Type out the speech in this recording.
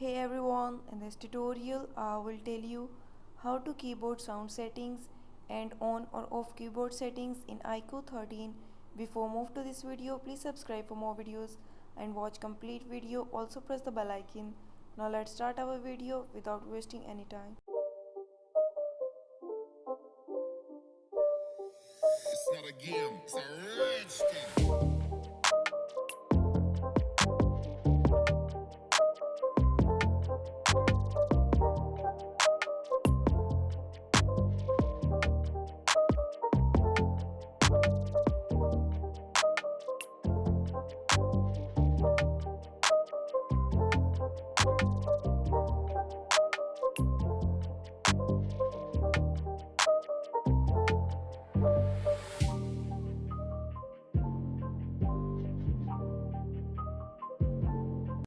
Hey everyone, in this tutorial I will tell you how to keyboard sound settings and on or off keyboard settings in IQOO 13. Before move to this video, please subscribe for more videos and watch complete video. Also press the bell icon. Now let's start our video without wasting any time. It's not a game, it's a rich thing.